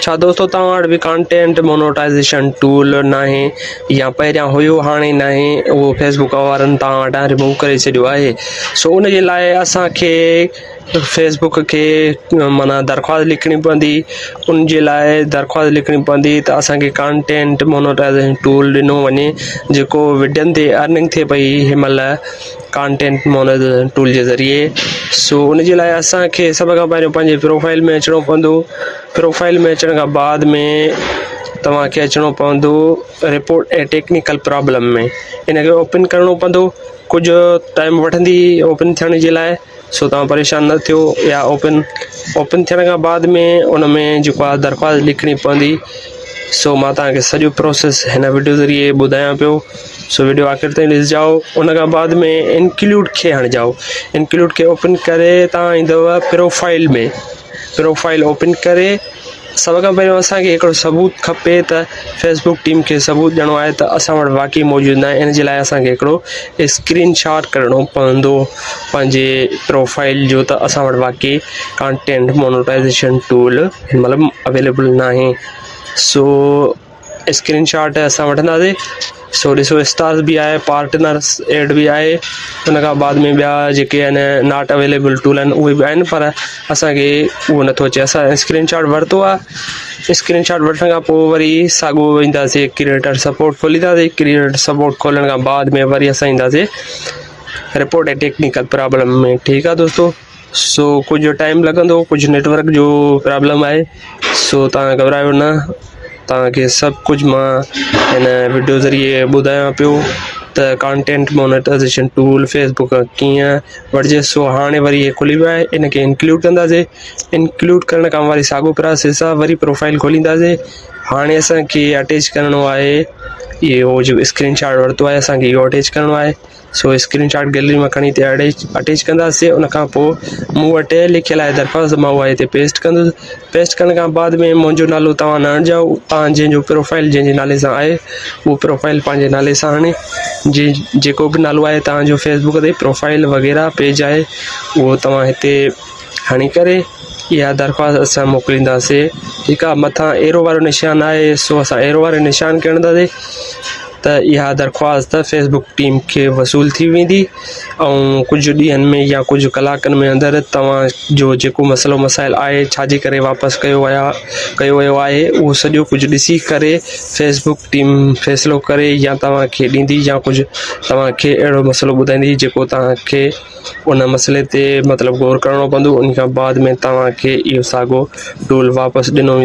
छा दोस्तों तव्हां वटि बि कंटेंट मोनेटाइज़ेशन टूल न आहे या पहिरियां हुयो हाणे न आहे, उहो फेसबुक वारनि तव्हां वटां रिमूव करे छॾियो आहे। सो उन जे लाइ असांखे फेसबुक खे माना दरख़्वास्त लिखणी पवंदी। उन जे लाइ दरख़्वास्त लिखणी पवंदी त असांखे कंटेंट मोनेटाइज़ेशन टूल ॾिनो वञे, जेको विडियोनि ते अर्निंग थिए पई हिन महिल कंटेंट मोनेटाइज़ेशन टूल जे ज़रिए। सो उन जे लाइ असांखे सभ खां पहिरियों पंहिंजे प्रोफाइल में अचिणो पवंदो। प्रोफाइल में अचण खां बाद में तव्हांखे अचिणो पवंदो रिपोर्ट ए टेक्निकल प्रॉब्लम में। इनखे ओपन करिणो पवंदो। कुझु टाइम वठंदी ओपन थियण जे लाइ, सो तव्हां परेशान न थियो। या ओपन थियण खां बाद में उन में जेको आहे दरख़्वास्त लिखणी पवंदी। सो मां तव्हांखे सॼो प्रोसेस हिन वीडियो ज़रिए ॿुधायां पियो। सो वीडियो आख़िर ताईं ॾिसिजाओ। उन खां बाद में इंक्लूड खे हणिजाओ। इंक्लूड खे ओपन करे तव्हां ईंदव प्रोफाइल में। प्रोफाइल ओपन करे सभ खां पहिरियों असांखे हिकिड़ो सबूत खपे त फेसबुक टीम खे सबूत ॾियणो आहे त असां वटि वाक़ई मौजूदु न आहे। इन जे लाइ असांखे हिकिड़ो स्क्रीन शॉट कढणो पवंदो पंहिंजे प्रोफाइल जो, त असां वटि वाक़ई कंटेंट मोनेटाइज़ेशन टूल हिन महिल अवेलेबल न आहे। सो स्क्रीन शॉट असां वठंदासीं। सो ॾिसो स्टार्स बि आहे, पार्टनर्स एड बि आहे। उन खां बाद में ॿिया जेके आहिनि नॉट अवेलेबल टूल आहिनि उहे बि आहिनि, पर असांखे उहो नथो अचे। असां स्क्रीन शॉट वरितो आहे। स्क्रीन शॉट वठण खां पोइ वरी साॻियो ईंदासीं क्रिएटर सपोर्ट खोलींदासीं। क्रिएटर सपोर्ट खोलण खां बाद में वरी असां ईंदासीं रिपोर्ट ए टेक्निकल प्रॉब्लम में। ठीकु आहे दोस्तों। सो कुझु टाइम लॻंदो, कुझु नेटवर्क जो प्रॉब्लम आहे। सो तव्हां घबरायो न, तव्हांखे सभु कुझु मां हिन वीडियो ज़रिए ॿुधायां पियो त कंटेंट मोनेटाइज़ेशन टूल फेसबुक कीअं वठिजे। सो हाणे वरी इहे खुली वियो आहे। इनखे इंक्लूड कंदासीं। इंक्लूड करण खां वरी साॻियो प्रोसेस आहे, वरी प्रोफाइल खोलींदासीं। हाणे असांखे अटैच करिणो आहे इहो जो स्क्रीन शॉट वरितो आहे, असांखे इहो अटैच करिणो आहे। सो स्क्रीन शॉट गैलरी मां खणी हिते अटैच कंदासीं। उन खां पोइ मूं वटि लिखियलु आहे दरख़्वास्त, मां उहा हिते पेस्ट कंदुसि। पेस्ट करण खां बाद में मुंहिंजो नालो तव्हां न हणिजाओ। तव्हां जंहिंजो प्रोफाइल जंहिंजे नाले सां आहे उहो प्रोफाइल पंहिंजे नाले सां हणे। जेको बि नालो आहे तव्हांजो फेसबुक ते प्रोफाइल वग़ैरह पेज आहे उहो तव्हां हिते हणी करे इहा दरख़्वास्त असां मोकिलींदासीं। ठीकु आहे। मथां एरो वारो निशान आहे, सो असां एरो वारे निशान खे हणंदासीं त इहा दरख़्वास्त फेसबुक टीम खे वसूल थी वेंदी। ऐं कुझु ॾींहंनि में या कुझु कलाकनि में अंदरि तव्हांजो जेको मसइलो मसाइल आहे छाजे करे वापसि कयो वियो आहे उहो सॼो कुझु ॾिसी करे फेसबुक टीम फ़ैसिलो करे या तव्हांखे ॾींदी, या कुझु तव्हांखे अहिड़ो मसइलो ॿुधाईंदी जेको तव्हांखे उन मसइले ते मतिलबु गौर करिणो पवंदो। उन खां बाद में तव्हांखे इहो साॻियो टूल वापसि ॾिनो